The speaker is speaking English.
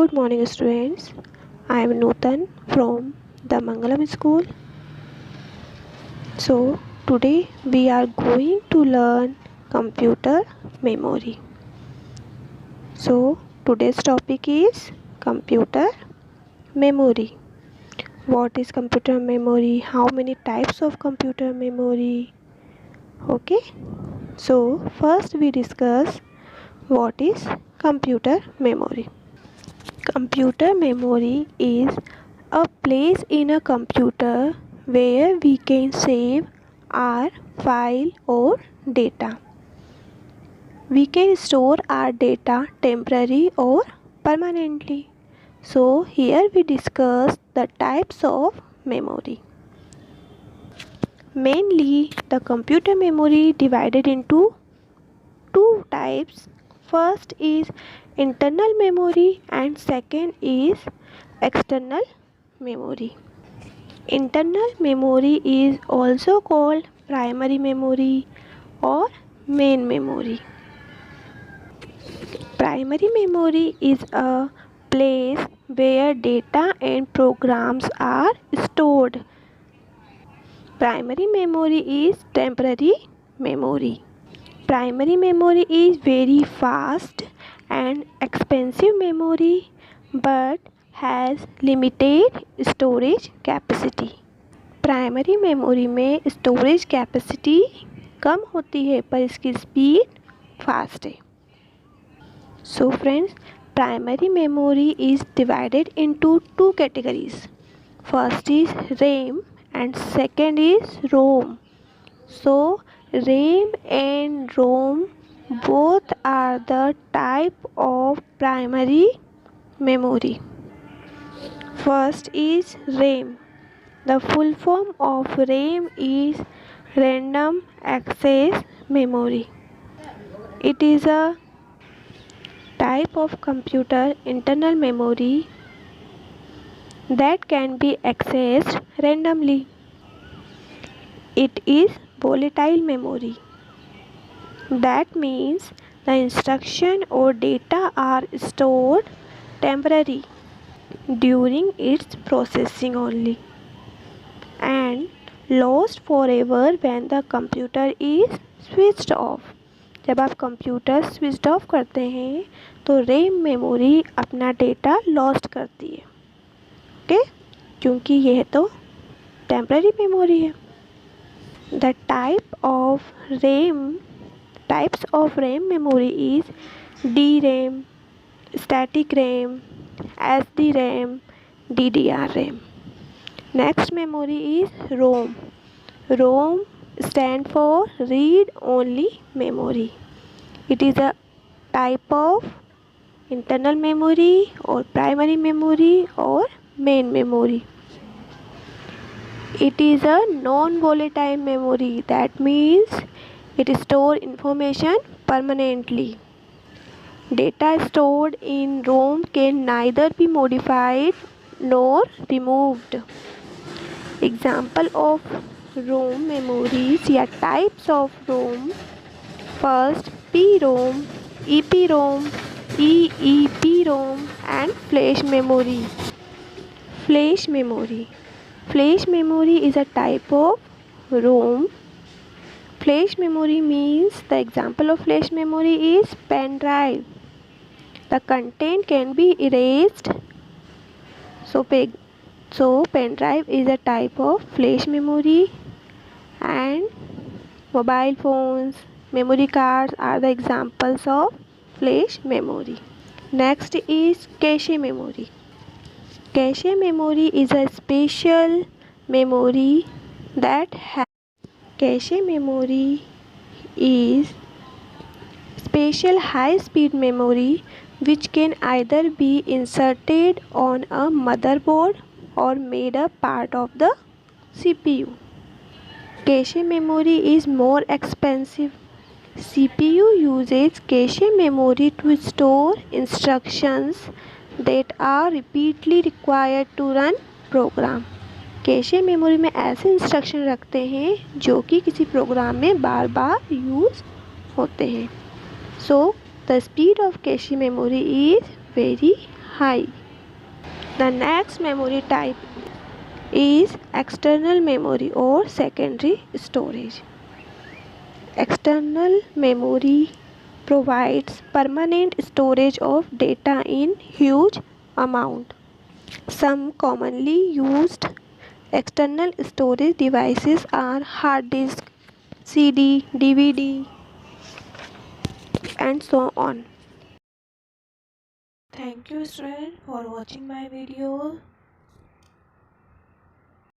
Good morning, students. I am Nutan from the Mangalam School. So, today we are going to learn computer memory. So, today's topic is computer memory. What is computer memory? How many types of computer memory? Okay. So, first we discuss what is computer memory. Computer memory is a place in a computer where we can save our file or data. We can store our data temporarily or permanently. So here we discuss the types of memory. Mainly the computer memory divided into two types. First is internal memory and second is external memory. Internal memory is also called primary memory or main memory. Primary memory is a place where data and programs are stored. Primary memory is temporary memory. Primary memory is very fast and expensive memory but has limited storage capacity. Primary memory में storage capacity कम होती है पर इसकी speed fast है. So friends, primary memory is divided into two categories. First is RAM and second is ROM. So RAM and ROM both are the type of primary memory. First is RAM. The full form of RAM is Random Access Memory. It is a type of computer internal memory that can be accessed randomly. It is volatile memory. That means the instruction or data are stored temporarily during its processing only and lost forever when the computer is switched off. जब आप computer switch off करते हैं तो RAM memory अपना data lost करती है. Okay, क्योंकि यह तो टेम्पररी मेमोरी है. The types of RAM memory is DRAM, static RAM, SDRAM, DDR-RAM. Next memory is ROM. ROM stand for read only memory. It is a type of internal memory or primary memory or main memory. It is a non-volatile memory. That means it stores information permanently. Data stored in ROM can neither be modified nor removed. Example of ROM memories या types of ROM. First, PROM, EPROM, EEPROM and flash memory. Flash memory. Flash memory is a type of ROM. Flash memory means the example of flash memory is pen drive. The content can be erased. So pen drive is a type of flash memory and mobile phones, memory cards are the examples of flash memory. Next is cache memory. Cache memory is a special memory that has cache memory is special high-speed memory which can either be inserted on a motherboard or made a part of the CPU. Cache memory is more expensive. CPU uses cache memory to store instructions that are repeatedly required to run program. Cache memory में ऐसे instruction रखते हैं जो कि किसी programme में बार बार use होते हैं. So the speed of cache memory is very high. The next memory type is external memory or secondary storage. External memory provides permanent storage of data in huge amount. Some commonly used external storage devices are hard disk, CD, DVD, and so on. Thank you, student, for watching my video.